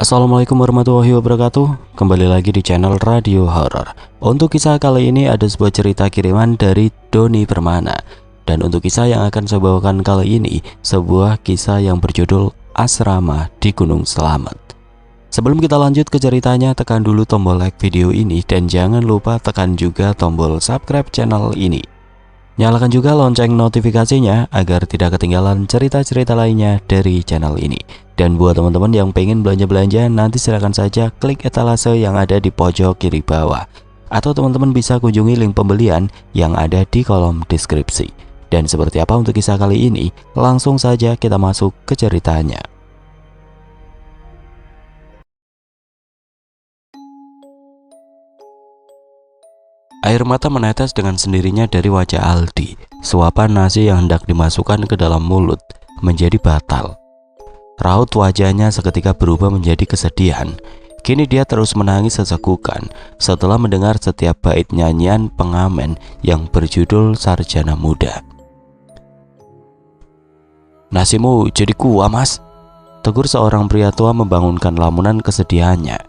Assalamualaikum warahmatullahi wabarakatuh. Kembali lagi di channel Radio Horor. Untuk kisah kali ini ada sebuah cerita kiriman dari Doni Permana. Dan untuk kisah yang akan saya bawakan kali ini, sebuah kisah yang berjudul Asrama di Gunung Selamet. Sebelum kita lanjut ke ceritanya, tekan dulu tombol like video ini dan jangan lupa tekan juga tombol subscribe channel ini. Nyalakan juga lonceng notifikasinya agar tidak ketinggalan cerita-cerita lainnya dari channel ini. Dan buat teman-teman yang pengen belanja-belanja, nanti silakan saja klik etalase yang ada di pojok kiri bawah. Atau teman-teman bisa kunjungi link pembelian yang ada di kolom deskripsi. Dan seperti apa untuk kisah kali ini, langsung saja kita masuk ke ceritanya. Air mata menetes dengan sendirinya dari wajah Aldi. Suapan nasi yang hendak dimasukkan ke dalam mulut menjadi batal. Raut wajahnya seketika berubah menjadi kesedihan. Kini dia terus menangis sesekukan setelah mendengar setiap bait nyanyian pengamen yang berjudul Sarjana Muda. "Nasimu jadi kuah, Mas," tegur seorang pria tua membangunkan lamunan kesedihannya.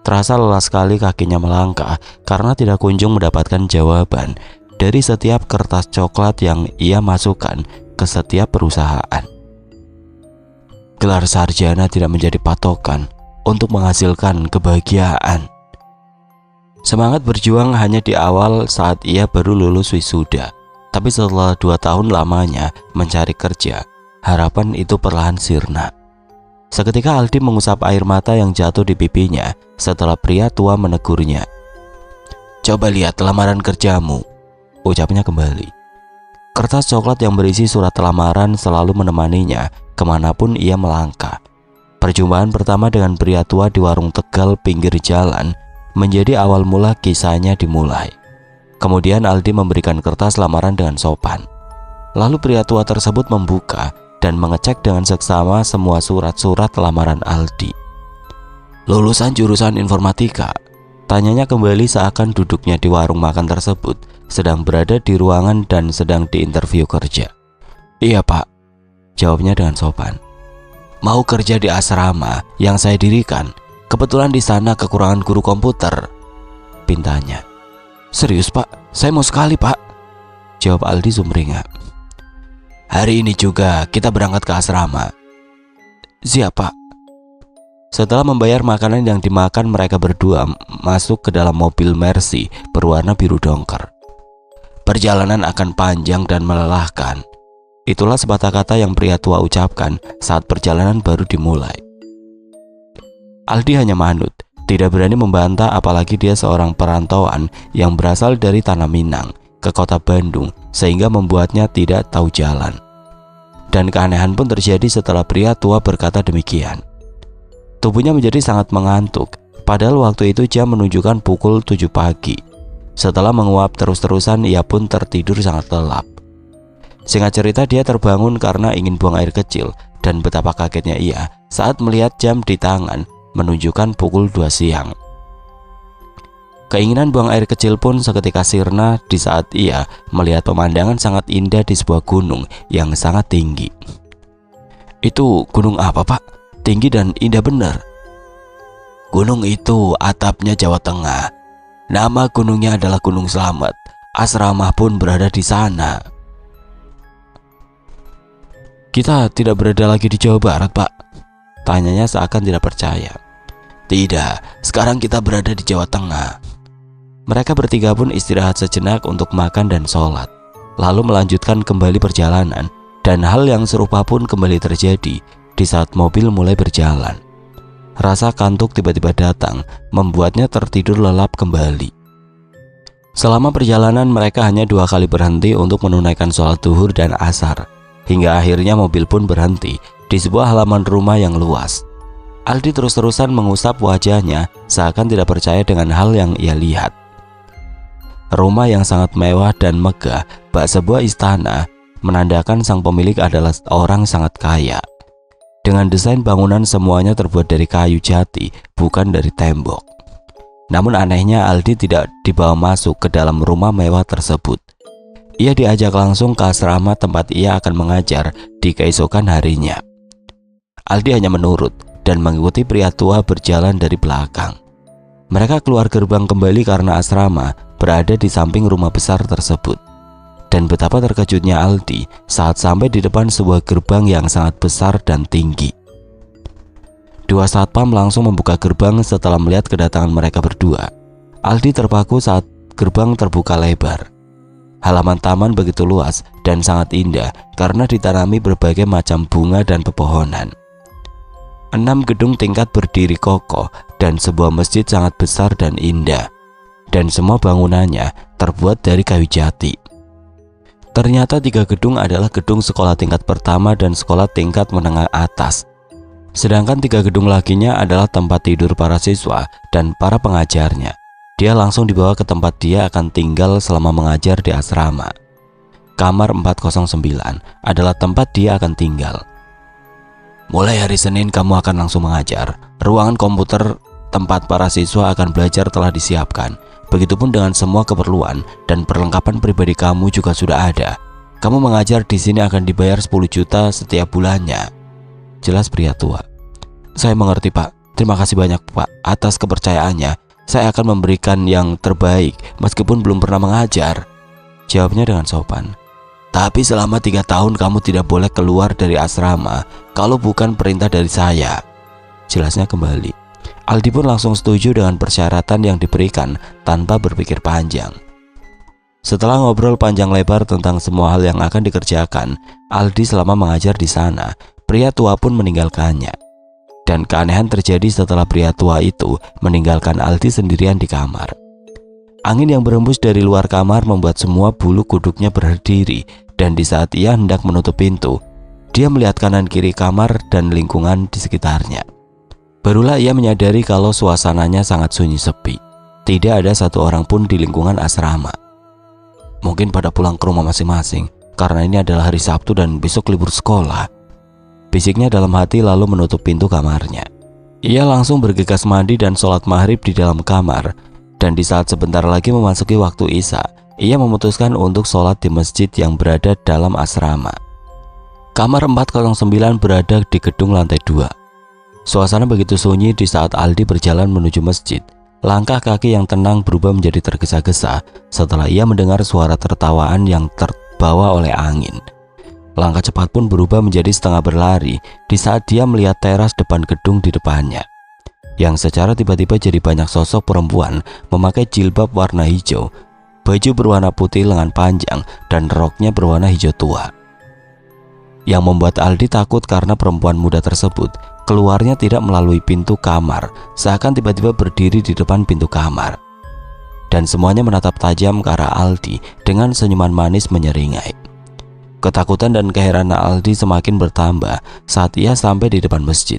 Terasa lelah sekali kakinya melangkah karena tidak kunjung mendapatkan jawaban dari setiap kertas coklat yang ia masukkan ke setiap perusahaan. Gelar sarjana tidak menjadi patokan untuk menghasilkan kebahagiaan. Semangat berjuang hanya di awal saat ia baru lulus wisuda. Tapi setelah 2 tahun lamanya mencari kerja, harapan itu perlahan sirna. Seketika Aldi mengusap air mata yang jatuh di pipinya setelah pria tua menegurnya. "Coba lihat lamaran kerjamu," ucapnya kembali. Kertas coklat yang berisi surat lamaran selalu menemaninya kemanapun ia melangkah. Perjumpaan pertama dengan pria tua di warung Tegal pinggir jalan menjadi awal mula kisahnya dimulai. Kemudian Aldi memberikan kertas lamaran dengan sopan. Lalu pria tua tersebut membuka dan mengecek dengan seksama semua surat-surat lamaran Aldi. "Lulusan jurusan informatika?" tanyanya kembali seakan duduknya di warung makan tersebut sedang berada di ruangan dan sedang diinterview kerja. "Iya, Pak," jawabnya dengan sopan. "Mau kerja di asrama yang saya dirikan. Kebetulan di sana kekurangan guru komputer," pintanya. "Serius, Pak? Saya mau sekali, Pak," jawab Aldi sumringah. "Hari ini juga kita berangkat ke asrama." "Siap, Pak." Setelah membayar makanan yang dimakan, mereka berdua masuk ke dalam mobil Mercy berwarna biru dongker. "Perjalanan akan panjang dan melelahkan." Itulah sepatah kata yang pria tua ucapkan saat perjalanan baru dimulai. Aldi hanya manut, tidak berani membantah apalagi dia seorang perantauan yang berasal dari Tanah Minang ke kota Bandung sehingga membuatnya tidak tahu jalan. Dan keanehan pun terjadi setelah pria tua berkata demikian. Tubuhnya menjadi sangat mengantuk, padahal waktu itu jam menunjukkan pukul 7 pagi. Setelah menguap terus-terusan, ia pun tertidur sangat lelap. Singkat cerita, dia terbangun karena ingin buang air kecil, dan betapa kagetnya ia saat melihat jam di tangan menunjukkan pukul 2 siang. Keinginan buang air kecil pun seketika sirna di saat ia melihat pemandangan sangat indah di sebuah gunung yang sangat tinggi. "Itu gunung apa, Pak? Tinggi dan indah benar." "Gunung itu atapnya Jawa Tengah. Nama gunungnya adalah Gunung Selamet. Asrama pun berada di sana." "Kita tidak berada lagi di Jawa Barat, Pak?" tanyanya seakan tidak percaya. "Tidak, sekarang kita berada di Jawa Tengah." Mereka bertiga pun istirahat sejenak untuk makan dan sholat, lalu melanjutkan kembali perjalanan. Dan hal yang serupa pun kembali terjadi di saat mobil mulai berjalan. Rasa kantuk tiba-tiba datang, membuatnya tertidur lelap kembali. Selama perjalanan mereka hanya 2 kali berhenti untuk menunaikan sholat zuhur dan asar. Hingga akhirnya mobil pun berhenti di sebuah halaman rumah yang luas. Aldi terus-terusan mengusap wajahnya seakan tidak percaya dengan hal yang ia lihat. Rumah yang sangat mewah dan megah, bak sebuah istana, menandakan sang pemilik adalah orang sangat kaya. Dengan desain bangunan semuanya terbuat dari kayu jati, bukan dari tembok. Namun anehnya Aldi tidak dibawa masuk ke dalam rumah mewah tersebut. Ia diajak langsung ke asrama tempat ia akan mengajar di keesokan harinya. Aldi hanya menurut dan mengikuti pria tua berjalan dari belakang. Mereka keluar gerbang kembali karena asrama berada di samping rumah besar tersebut. Dan betapa terkejutnya Aldi saat sampai di depan sebuah gerbang yang sangat besar dan tinggi. Dua satpam langsung membuka gerbang setelah melihat kedatangan mereka berdua. Aldi terpaku saat gerbang terbuka lebar. Halaman taman begitu luas dan sangat indah karena ditanami berbagai macam bunga dan pepohonan. 6 gedung tingkat berdiri kokoh dan sebuah masjid sangat besar dan indah. Dan semua bangunannya terbuat dari kayu jati. Ternyata 3 gedung adalah gedung sekolah tingkat pertama dan sekolah tingkat menengah atas. Sedangkan 3 gedung laginya adalah tempat tidur para siswa dan para pengajarnya. Dia langsung dibawa ke tempat dia akan tinggal selama mengajar di asrama. Kamar 409 adalah tempat dia akan tinggal. Mulai hari Senin kamu akan langsung mengajar. Ruangan komputer tempat para siswa akan belajar telah disiapkan. Begitupun dengan semua keperluan dan perlengkapan pribadi kamu juga sudah ada. Kamu mengajar di sini akan dibayar 10 juta setiap bulannya. Jelas pria tua. Saya mengerti Pak. Terima kasih banyak Pak atas kepercayaannya. Saya akan memberikan yang terbaik meskipun belum pernah mengajar. Jawabnya dengan sopan. Tapi selama 3 tahun kamu tidak boleh keluar dari asrama kalau bukan perintah dari saya. Jelasnya kembali. Aldi pun langsung setuju dengan persyaratan yang diberikan tanpa berpikir panjang. Setelah ngobrol panjang lebar tentang semua hal yang akan dikerjakan Aldi selama mengajar di sana, pria tua pun meninggalkannya. Dan keanehan terjadi setelah pria tua itu meninggalkan Aldi sendirian di kamar. Angin yang berembus dari luar kamar membuat semua bulu kuduknya berdiri. Dan di saat ia hendak menutup pintu, dia melihat kanan kiri kamar dan lingkungan di sekitarnya. Barulah ia menyadari kalau suasananya sangat sunyi sepi. Tidak ada satu orang pun di lingkungan asrama. Mungkin pada pulang ke rumah masing-masing karena ini adalah hari Sabtu dan besok libur sekolah. Bisiknya dalam hati lalu menutup pintu kamarnya. Ia langsung bergegas mandi dan sholat maghrib di dalam kamar. Dan di saat sebentar lagi memasuki waktu Isya, ia memutuskan untuk sholat di masjid yang berada dalam asrama. Kamar 409 berada di gedung lantai 2. Suasana begitu sunyi di saat Aldi berjalan menuju masjid. Langkah kaki yang tenang berubah menjadi tergesa-gesa setelah ia mendengar suara tertawaan yang terbawa oleh angin. Langkah cepat pun berubah menjadi setengah berlari di saat dia melihat teras depan gedung di depannya. Yang secara tiba-tiba jadi banyak sosok perempuan memakai jilbab warna hijau, baju berwarna putih lengan panjang, dan roknya berwarna hijau tua. Yang membuat Aldi takut karena perempuan muda tersebut keluarnya tidak melalui pintu kamar, seakan tiba-tiba berdiri di depan pintu kamar. Dan semuanya menatap tajam ke arah Aldi dengan senyuman manis menyeringai. Ketakutan dan keheranan Aldi semakin bertambah saat ia sampai di depan masjid.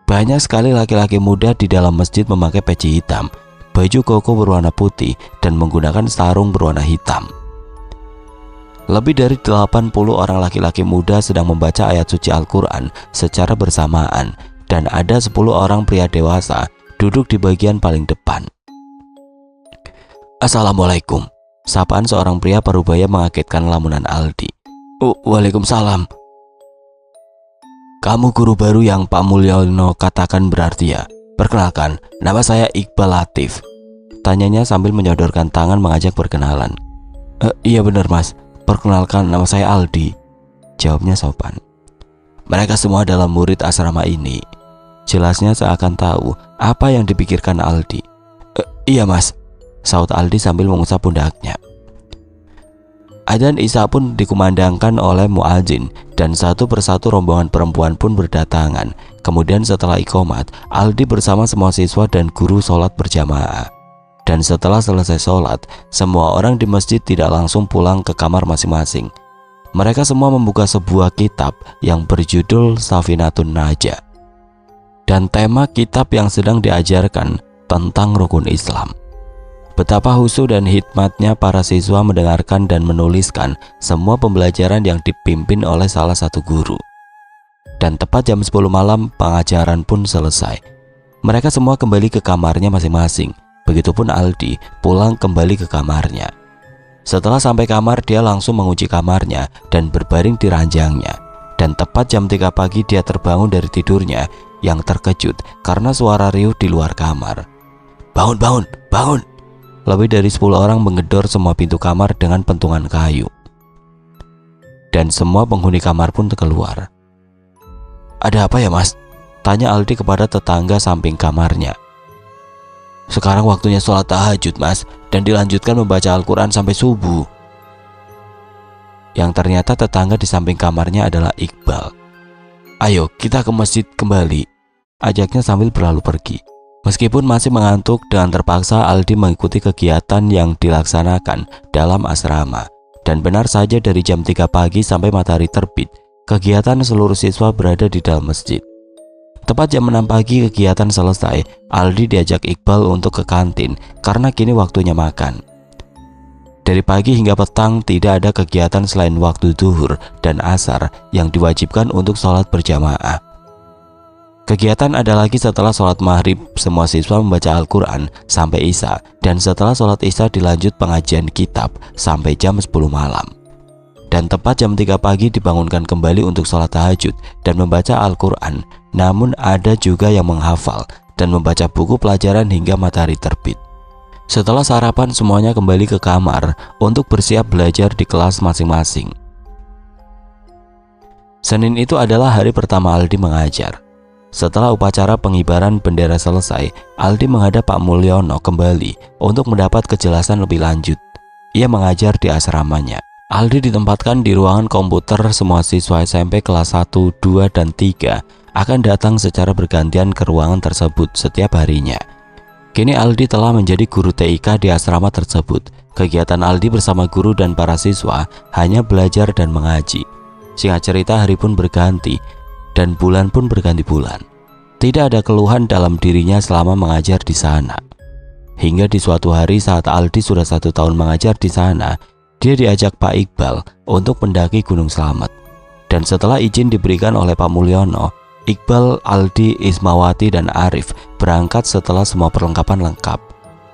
Banyak sekali laki-laki muda di dalam masjid memakai peci hitam, baju koko berwarna putih, dan menggunakan sarung berwarna hitam. Lebih dari 80 orang laki-laki muda sedang membaca ayat suci Al-Quran secara bersamaan, dan ada 10 orang pria dewasa duduk di bagian paling depan. Assalamualaikum. Sapaan seorang pria parubaya mengagetkan lamunan Aldi. Waalaikumsalam. Kamu guru baru yang Pak Mulyono katakan berarti ya? Perkenalkan, nama saya Iqbal Latif. Tanyanya sambil menyodorkan tangan mengajak perkenalan. Iya benar mas, perkenalkan nama saya Aldi. Jawabnya sopan. Mereka semua adalah murid asrama ini. Jelasnya seakan tahu apa yang dipikirkan Aldi. Iya mas, saut Aldi sambil mengusap pundaknya. Adzan Isya pun dikumandangkan oleh muadzin dan satu persatu rombongan perempuan pun berdatangan. Kemudian setelah iqomat, Aldi bersama semua siswa dan guru sholat berjamaah. Dan setelah selesai sholat, semua orang di masjid tidak langsung pulang ke kamar masing-masing. Mereka semua membuka sebuah kitab yang berjudul Safinatun Najah. Dan tema kitab yang sedang diajarkan tentang rukun Islam. Betapa khusyuk dan hikmatnya para siswa mendengarkan dan menuliskan semua pembelajaran yang dipimpin oleh salah satu guru. Dan tepat jam 10 malam pengajaran pun selesai. Mereka semua kembali ke kamarnya masing-masing. Begitupun Aldi pulang kembali ke kamarnya. Setelah sampai kamar, dia langsung mengunci kamarnya dan berbaring di ranjangnya. Dan tepat jam 3 pagi dia terbangun dari tidurnya yang terkejut karena suara riuh di luar kamar. "Bangun, bangun, bangun!" Lebih dari 10 orang menggedor semua pintu kamar dengan pentungan kayu. Dan semua penghuni kamar pun keluar. "Ada apa ya, Mas?" tanya Aldi kepada tetangga samping kamarnya. "Sekarang waktunya sholat tahajud, Mas, dan dilanjutkan membaca Al-Quran sampai subuh." Yang ternyata tetangga di samping kamarnya adalah Iqbal. "Ayo kita ke masjid kembali," ajaknya sambil berlalu pergi. Meskipun masih mengantuk, dengan terpaksa Aldi mengikuti kegiatan yang dilaksanakan dalam asrama. Dan benar saja dari jam 3 pagi sampai matahari terbit, kegiatan seluruh siswa berada di dalam masjid. Tepat jam 6 pagi kegiatan selesai, Aldi diajak Iqbal untuk ke kantin karena kini waktunya makan. Dari pagi hingga petang tidak ada kegiatan selain waktu zuhur dan asar yang diwajibkan untuk sholat berjamaah. Kegiatan ada lagi setelah sholat maghrib, semua siswa membaca Al-Quran sampai Isya, dan setelah sholat Isya dilanjut pengajian kitab sampai jam 10 malam. Dan tepat jam 3 pagi dibangunkan kembali untuk sholat tahajud dan membaca Al-Quran. Namun ada juga yang menghafal dan membaca buku pelajaran hingga matahari terbit. Setelah sarapan semuanya kembali ke kamar untuk bersiap belajar di kelas masing-masing. Senin itu adalah hari pertama Aldi mengajar. Setelah upacara pengibaran bendera selesai, Aldi menghadap Pak Mulyono kembali untuk mendapat kejelasan lebih lanjut. Ia mengajar di asramanya. Aldi ditempatkan di ruangan komputer. Semua siswa SMP kelas 1, 2, dan 3 akan datang secara bergantian ke ruangan tersebut setiap harinya. Kini Aldi telah menjadi guru TIK di asrama tersebut. Kegiatan Aldi bersama guru dan para siswa hanya belajar dan mengaji. Singkat cerita, hari pun berganti dan bulan pun berganti bulan. Tidak ada keluhan dalam dirinya selama mengajar di sana. Hingga di suatu hari saat Aldi sudah 1 tahun mengajar di sana, dia diajak Pak Iqbal untuk mendaki Gunung Slamet. Dan setelah izin diberikan oleh Pak Mulyono, Iqbal, Aldi, Ismawati, dan Arif berangkat setelah semua perlengkapan lengkap.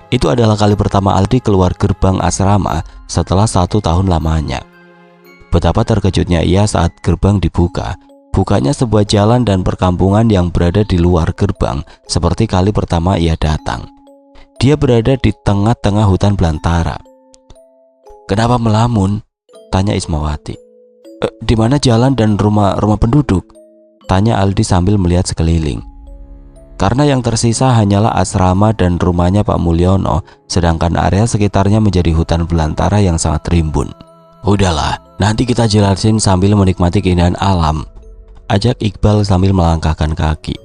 Itu adalah kali pertama Aldi keluar gerbang asrama setelah 1 tahun lamanya. Betapa terkejutnya ia saat gerbang dibuka. Bukannya sebuah jalan dan perkampungan yang berada di luar gerbang seperti kali pertama ia datang. Dia berada di tengah-tengah hutan belantara. "Kenapa melamun?" tanya Ismawati. Di mana jalan dan rumah penduduk?" tanya Aldi sambil melihat sekeliling. Karena yang tersisa hanyalah asrama dan rumahnya Pak Mulyono, sedangkan area sekitarnya menjadi hutan belantara yang sangat rimbun. "Udahlah, nanti kita jelasin sambil menikmati keindahan alam," ajak Iqbal sambil melangkahkan kaki.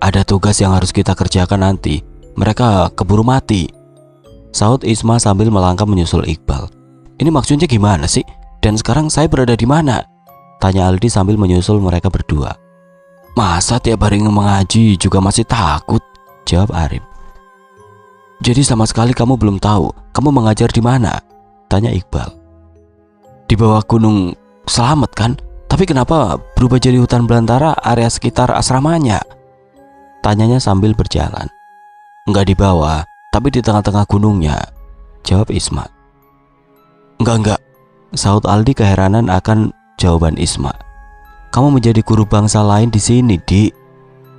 "Ada tugas yang harus kita kerjakan nanti, mereka keburu mati," sahut Isma sambil melangkah menyusul Iqbal. "Ini maksudnya gimana sih? Dan sekarang saya berada di mana?" tanya Aldi sambil menyusul mereka berdua. "Masa tiap hari mengaji juga masih takut?" jawab Arif. "Jadi sama sekali kamu belum tahu kamu mengajar di mana?" tanya Iqbal. "Di bawah Gunung Slamet kan? Tapi kenapa berubah jadi hutan belantara area sekitar asramanya?" tanyanya sambil berjalan. "Enggak di bawah, tapi di tengah-tengah gunungnya," jawab Isma. Enggak," sahut Aldi keheranan akan jawaban Isma. "Kamu menjadi guru bangsa lain di sini, Dik,"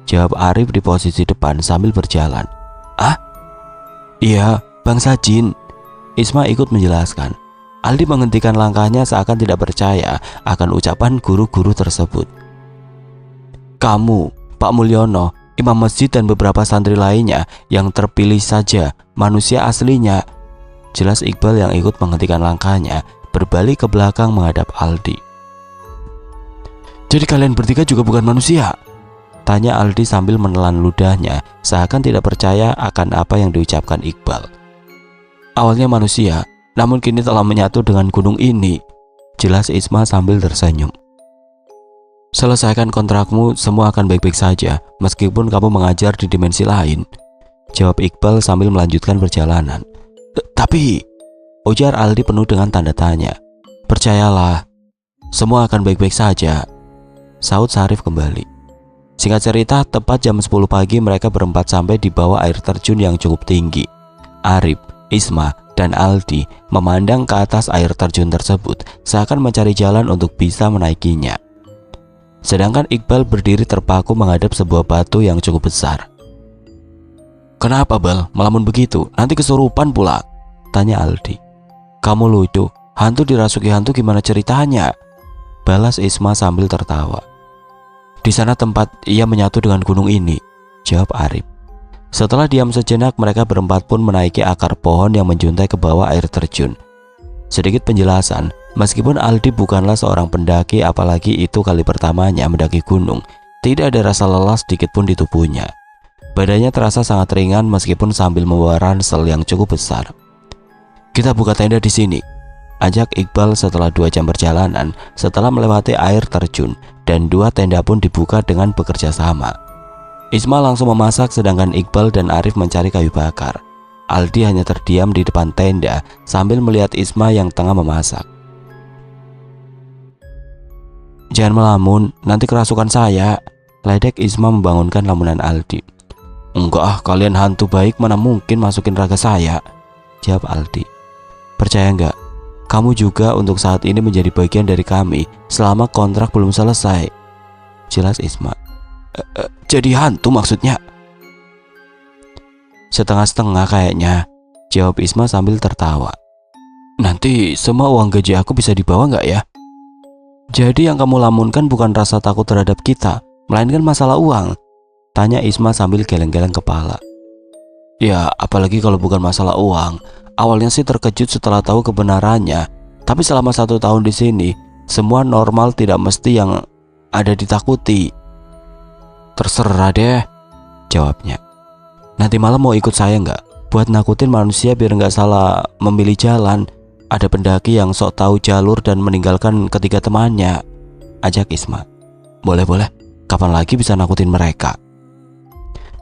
jawab Arif di posisi depan sambil berjalan. "Ah? Iya, bangsa jin," Isma ikut menjelaskan. Aldi menghentikan langkahnya seakan tidak percaya akan ucapan guru-guru tersebut. "Kamu, Pak Mulyono, imam masjid dan beberapa santri lainnya yang terpilih saja manusia aslinya," jelas Iqbal yang ikut menghentikan langkahnya, berbalik ke belakang menghadap Aldi. "Jadi kalian bertiga juga bukan manusia?" tanya Aldi sambil menelan ludahnya seakan tidak percaya akan apa yang diucapkan Iqbal. "Awalnya manusia, namun kini telah menyatu dengan gunung ini," jelas Isma sambil tersenyum. "Selesaikan kontrakmu, semua akan baik-baik saja meskipun kamu mengajar di dimensi lain," jawab Iqbal sambil melanjutkan perjalanan. "Tapi," ujar Aldi penuh dengan tanda tanya. "Percayalah, semua akan baik-baik saja," sahut Sarif kembali. Singkat cerita, tepat jam 10 pagi mereka berempat sampai di bawah air terjun yang cukup tinggi. Arif, Isma, dan Aldi memandang ke atas air terjun tersebut seakan mencari jalan untuk bisa menaikinya. sedangkan Iqbal berdiri terpaku menghadap sebuah batu yang cukup besar. "Kenapa, Bal? Melamun begitu? Nanti kesurupan pula," tanya Aldi. "Kamu lucu, hantu dirasuki hantu gimana ceritanya?" balas Isma sambil tertawa. "Di sana tempat ia menyatu dengan gunung ini," jawab Arif. Setelah diam sejenak, mereka berempat pun menaiki akar pohon yang menjuntai ke bawah air terjun. Sedikit penjelasan, meskipun Aldi bukanlah seorang pendaki, apalagi itu kali pertamanya mendaki gunung, tidak ada rasa lelah sedikit pun di tubuhnya. Badannya terasa sangat ringan meskipun sambil membawa ransel yang cukup besar. "Kita buka tenda di sini," ajak Iqbal setelah 2 jam perjalanan setelah melewati air terjun, dan 2 tenda pun dibuka dengan bekerja sama. Isma langsung memasak sedangkan Iqbal dan Arif mencari kayu bakar. Aldi hanya terdiam di depan tenda sambil melihat Isma yang tengah memasak. "Jangan melamun, nanti kerasukan saya," ledek Isma membangunkan lamunan Aldi. "Enggak ah, kalian hantu baik mana mungkin masukin raga saya," jawab Aldi. "Percaya enggak? Kamu juga untuk saat ini menjadi bagian dari kami selama kontrak belum selesai," jelas Isma. Jadi hantu maksudnya?" "Setengah-setengah kayaknya," jawab Isma sambil tertawa. "Nanti semua uang gaji aku bisa dibawa nggak ya?" "Jadi yang kamu lamunkan bukan rasa takut terhadap kita, melainkan masalah uang?" tanya Isma sambil geleng-geleng kepala. "Ya, apalagi kalau bukan masalah uang. Awalnya sih terkejut setelah tahu kebenarannya, tapi selama 1 tahun di sini, semua normal, tidak mesti yang ada ditakuti." "Terserah deh," jawabnya. "Nanti malam mau ikut saya nggak? Buat nakutin manusia biar nggak salah memilih jalan. Ada pendaki yang sok tahu jalur dan meninggalkan ketiga temannya," ajak Isma. "Boleh-boleh, kapan lagi bisa nakutin mereka?"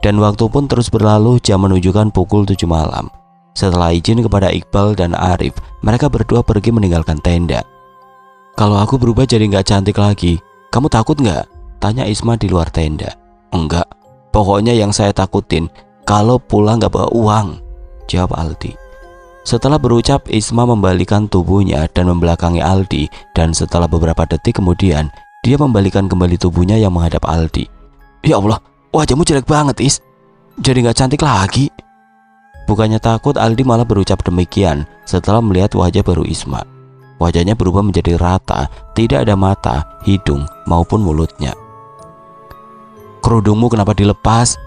Dan waktu pun terus berlalu, jam menunjukkan pukul 7 malam. Setelah izin kepada Iqbal dan Arif, mereka berdua pergi meninggalkan tenda. "Kalau aku berubah jadi nggak cantik lagi, kamu takut nggak?" tanya Isma di luar tenda. "Enggak, pokoknya yang saya takutin kalau pulang gak bawa uang," jawab Aldi. Setelah berucap, Isma membalikan tubuhnya dan membelakangi Aldi, dan setelah beberapa detik kemudian, dia membalikan kembali tubuhnya yang menghadap Aldi. "Ya Allah, wajahmu jelek banget, Is. Jadi gak cantik lagi." Bukannya takut, Aldi malah berucap demikian setelah melihat wajah baru Isma. Wajahnya berubah menjadi rata, tidak ada mata, hidung, maupun mulutnya. "Kerudungmu kenapa dilepas?"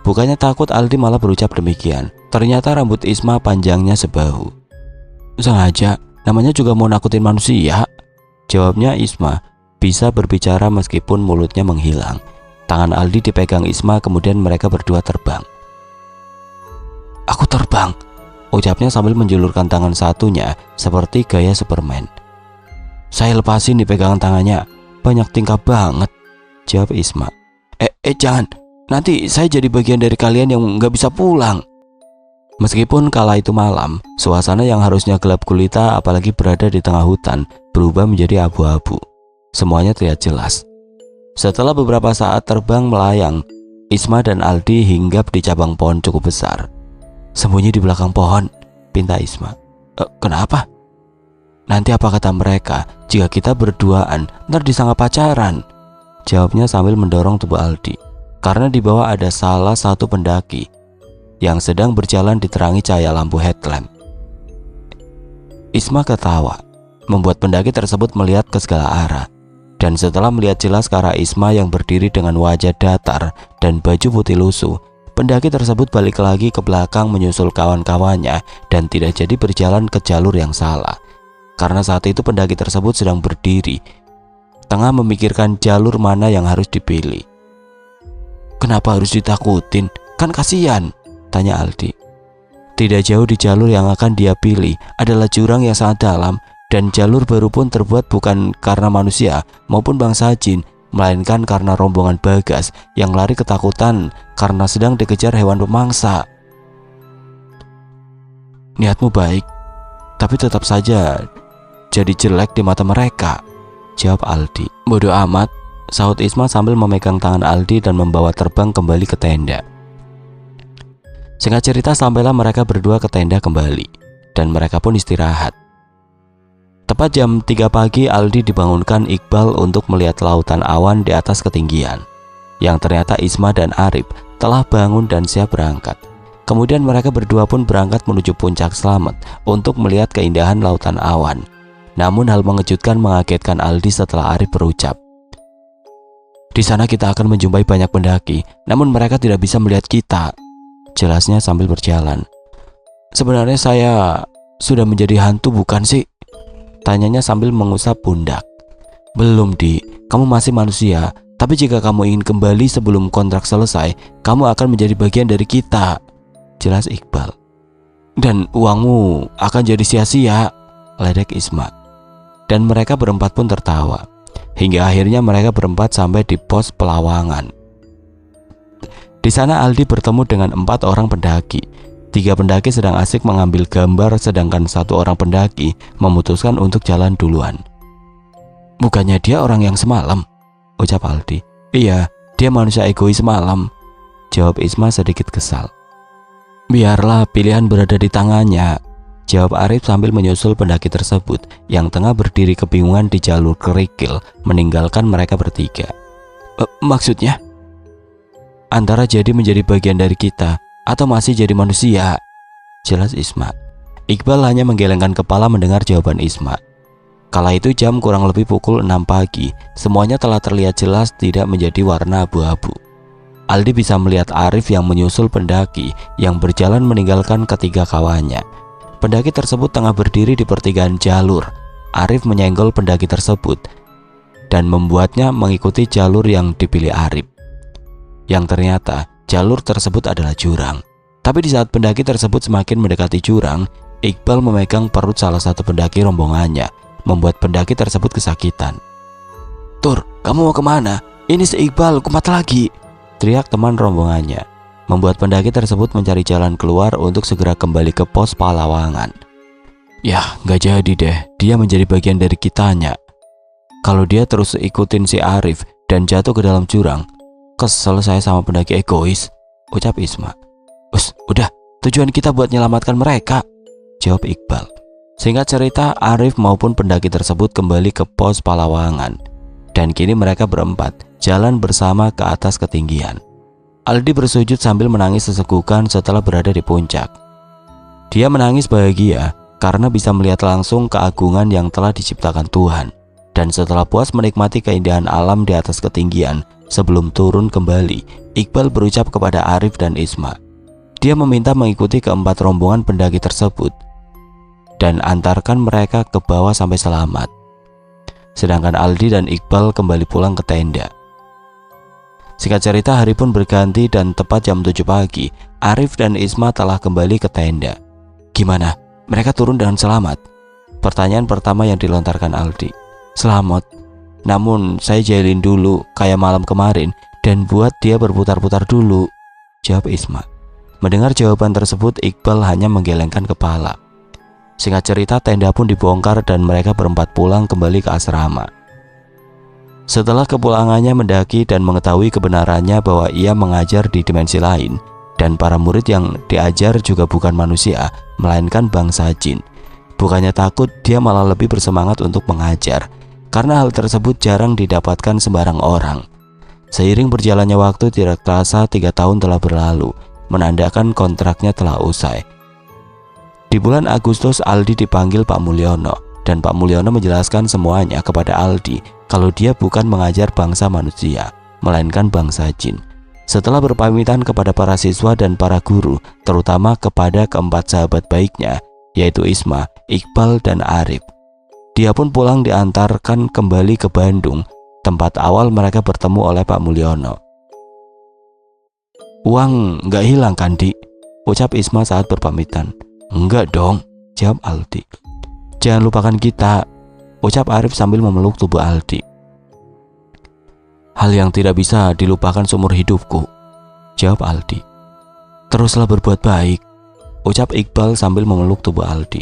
Bukannya takut, Aldi malah berucap demikian. Ternyata rambut Isma panjangnya sebahu. "Sengaja, namanya juga mau nakutin manusia," jawabnya Isma, bisa berbicara meskipun mulutnya menghilang. Tangan Aldi dipegang Isma, kemudian mereka berdua terbang. "Aku terbang," ucapnya sambil menjulurkan tangan satunya seperti gaya Superman. "Saya lepasin nih pegangan tangannya, banyak tingkah banget," jawab Isma. Jangan, nanti saya jadi bagian dari kalian yang nggak bisa pulang." Meskipun kala itu malam, suasana yang harusnya gelap gulita apalagi berada di tengah hutan berubah menjadi abu-abu. Semuanya terlihat jelas. Setelah beberapa saat terbang melayang, Isma dan Aldi hinggap di cabang pohon cukup besar. "Sembunyi di belakang pohon," pinta Isma. Kenapa?" "Nanti apa kata mereka jika kita berduaan, ntar disangka pacaran," jawabnya sambil mendorong tubuh Aldi. Karena di bawah ada salah satu pendaki yang sedang berjalan diterangi cahaya lampu headlamp. Isma ketawa, membuat pendaki tersebut melihat ke segala arah. Dan setelah melihat jelas ke arah Isma yang berdiri dengan wajah datar dan baju putih lusuh, pendaki tersebut balik lagi ke belakang menyusul kawan-kawannya dan tidak jadi berjalan ke jalur yang salah. Karena saat itu pendaki tersebut sedang berdiri, tengah memikirkan jalur mana yang harus dipilih. "Kenapa harus ditakutin? Kan kasihan," tanya Aldi. Tidak jauh di jalur yang akan dia pilih adalah jurang yang sangat dalam, dan jalur baru pun terbuat bukan karena manusia maupun bangsa jin, melainkan karena rombongan Bagas yang lari ketakutan karena sedang dikejar hewan pemangsa. "Niatmu baik, tapi tetap saja jadi jelek di mata mereka," jawab Aldi. "Bodoh amat," sahut Isma sambil memegang tangan Aldi dan membawa terbang kembali ke tenda. Singkat cerita, sampailah mereka berdua ke tenda kembali, dan mereka pun istirahat. Tepat jam 3 pagi Aldi dibangunkan Iqbal untuk melihat lautan awan di atas ketinggian. Yang ternyata Isma dan Arif telah bangun dan siap berangkat. Kemudian mereka berdua pun berangkat menuju puncak Slamet untuk melihat keindahan lautan awan. Namun hal mengejutkan mengagetkan Aldi setelah Arif berucap, "Di sana kita akan menjumpai banyak pendaki, namun mereka tidak bisa melihat kita," jelasnya sambil berjalan. "Sebenarnya saya sudah menjadi hantu bukan sih?" tanyanya sambil mengusap pundak. "Belum, Di, kamu masih manusia. Tapi jika kamu ingin kembali sebelum kontrak selesai, kamu akan menjadi bagian dari kita," jelas Iqbal. "Dan uangmu akan jadi sia-sia," ledek Isma. Dan mereka berempat pun tertawa. Hingga akhirnya mereka berempat sampai di pos pelawangan. Di sana Aldi bertemu dengan 4 orang pendaki. 3 pendaki sedang asik mengambil gambar, sedangkan 1 orang pendaki memutuskan untuk jalan duluan. "Bukannya dia orang yang semalam?" ucap Aldi. "Iya, dia manusia egois semalam," jawab Isma sedikit kesal. "Biarlah pilihan berada di tangannya," jawab Arif sambil menyusul pendaki tersebut yang tengah berdiri kebingungan di jalur kerikil meninggalkan mereka bertiga. "Maksudnya? Antara jadi menjadi bagian dari kita atau masih jadi manusia," jelas Isma. Iqbal hanya menggelengkan kepala mendengar jawaban Isma. Kala itu jam kurang lebih pukul 6 pagi, semuanya telah terlihat jelas tidak menjadi warna abu-abu. Aldi bisa melihat Arif yang menyusul pendaki yang berjalan meninggalkan ketiga kawannya. Pendaki tersebut tengah berdiri di pertigaan jalur. Arif menyenggol pendaki tersebut dan membuatnya mengikuti jalur yang dipilih Arif. Yang ternyata jalur tersebut adalah jurang. Tapi di saat pendaki tersebut semakin mendekati jurang, Iqbal memegang perut salah satu pendaki rombongannya, membuat pendaki tersebut kesakitan. "Tur, kamu mau kemana? Ini si Iqbal kumat lagi," teriak teman rombongannya, membuat pendaki tersebut mencari jalan keluar untuk segera kembali ke pos pelawangan. "Yah, gak jadi deh, dia menjadi bagian dari kitanya. Kalau dia terus ikutin si Arif dan jatuh ke dalam jurang, kesel saya sama pendaki egois," ucap Isma. Udah, tujuan kita buat menyelamatkan mereka," jawab Iqbal. Singkat cerita, Arif maupun pendaki tersebut kembali ke pos pelawangan. Dan kini mereka berempat jalan bersama ke atas ketinggian. Aldi bersujud sambil menangis sesekukan setelah berada di puncak. Dia menangis bahagia karena bisa melihat langsung keagungan yang telah diciptakan Tuhan. Dan setelah puas menikmati keindahan alam di atas ketinggian, sebelum turun kembali, Iqbal berucap kepada Arif dan Isma. Dia meminta mengikuti keempat rombongan pendaki tersebut dan antarkan mereka ke bawah sampai selamat. Sedangkan Aldi dan Iqbal kembali pulang ke tenda. Singkat cerita, hari pun berganti dan tepat jam 7 pagi, Arif dan Isma telah kembali ke tenda. "Gimana? Mereka turun dengan selamat?" Pertanyaan pertama yang dilontarkan Aldi. "Selamat. Namun saya jahilin dulu kayak malam kemarin dan buat dia berputar-putar dulu," jawab Isma. Mendengar jawaban tersebut, Iqbal hanya menggelengkan kepala. Singkat cerita, tenda pun dibongkar dan mereka berempat pulang kembali ke asrama. Setelah kepulangannya mendaki dan mengetahui kebenarannya bahwa ia mengajar di dimensi lain dan para murid yang diajar juga bukan manusia, melainkan bangsa jin. Bukannya takut, dia malah lebih bersemangat untuk mengajar karena hal tersebut jarang didapatkan sembarang orang. Seiring berjalannya waktu, tidak terasa 3 tahun telah berlalu, menandakan kontraknya telah usai. Di bulan Agustus, Aldi dipanggil Pak Mulyono dan Pak Mulyono menjelaskan semuanya kepada Aldi kalau dia bukan mengajar bangsa manusia, melainkan bangsa jin. Setelah berpamitan kepada para siswa dan para guru, terutama kepada keempat sahabat baiknya, yaitu Isma, Iqbal, dan Arif, dia pun pulang diantarkan kembali ke Bandung, tempat awal mereka bertemu oleh Pak Mulyono. "Uang nggak hilang kan, Di?" ucap Isma saat berpamitan. "Enggak dong," jawab Aldi. "Jangan lupakan kita," ucap Arif sambil memeluk tubuh Aldi. "Hal yang tidak bisa dilupakan seumur hidupku," jawab Aldi. "Teruslah berbuat baik," ucap Iqbal sambil memeluk tubuh Aldi.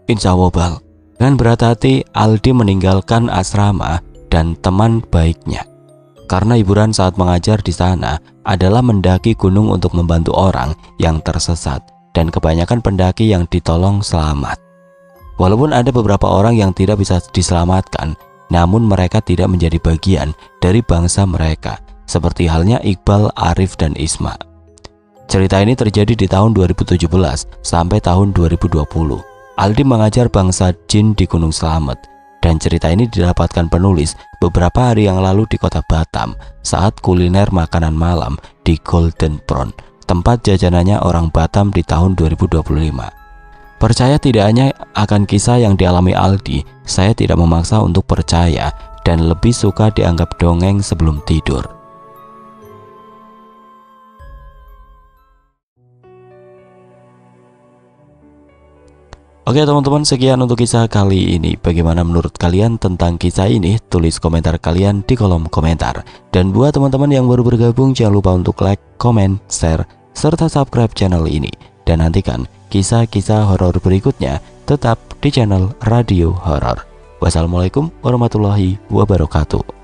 "Insya Allah, Bal." Dengan berat hati, Aldi meninggalkan asrama dan teman baiknya. Karena hiburan saat mengajar di sana adalah mendaki gunung untuk membantu orang yang tersesat, dan kebanyakan pendaki yang ditolong selamat. Walaupun ada beberapa orang yang tidak bisa diselamatkan, namun mereka tidak menjadi bagian dari bangsa mereka, seperti halnya Iqbal, Arif, dan Isma. Cerita ini terjadi di tahun 2017 sampai tahun 2020. Aldi mengajar bangsa jin di Gunung Slamet, dan cerita ini didapatkan penulis beberapa hari yang lalu di kota Batam saat kuliner makanan malam di Golden Prawn, tempat jajanannya orang Batam di tahun 2025. Percaya tidaknya akan kisah yang dialami Aldi, saya tidak memaksa untuk percaya dan lebih suka dianggap dongeng sebelum tidur. Oke teman-teman, sekian untuk kisah kali ini. Bagaimana menurut kalian tentang kisah ini? Tulis komentar kalian di kolom komentar. Dan buat teman-teman yang baru bergabung, jangan lupa untuk like, comment, share, serta subscribe channel ini. Dan nantikan kisah-kisah horor berikutnya tetap di channel Radio Horor. Wassalamualaikum warahmatullahi wabarakatuh.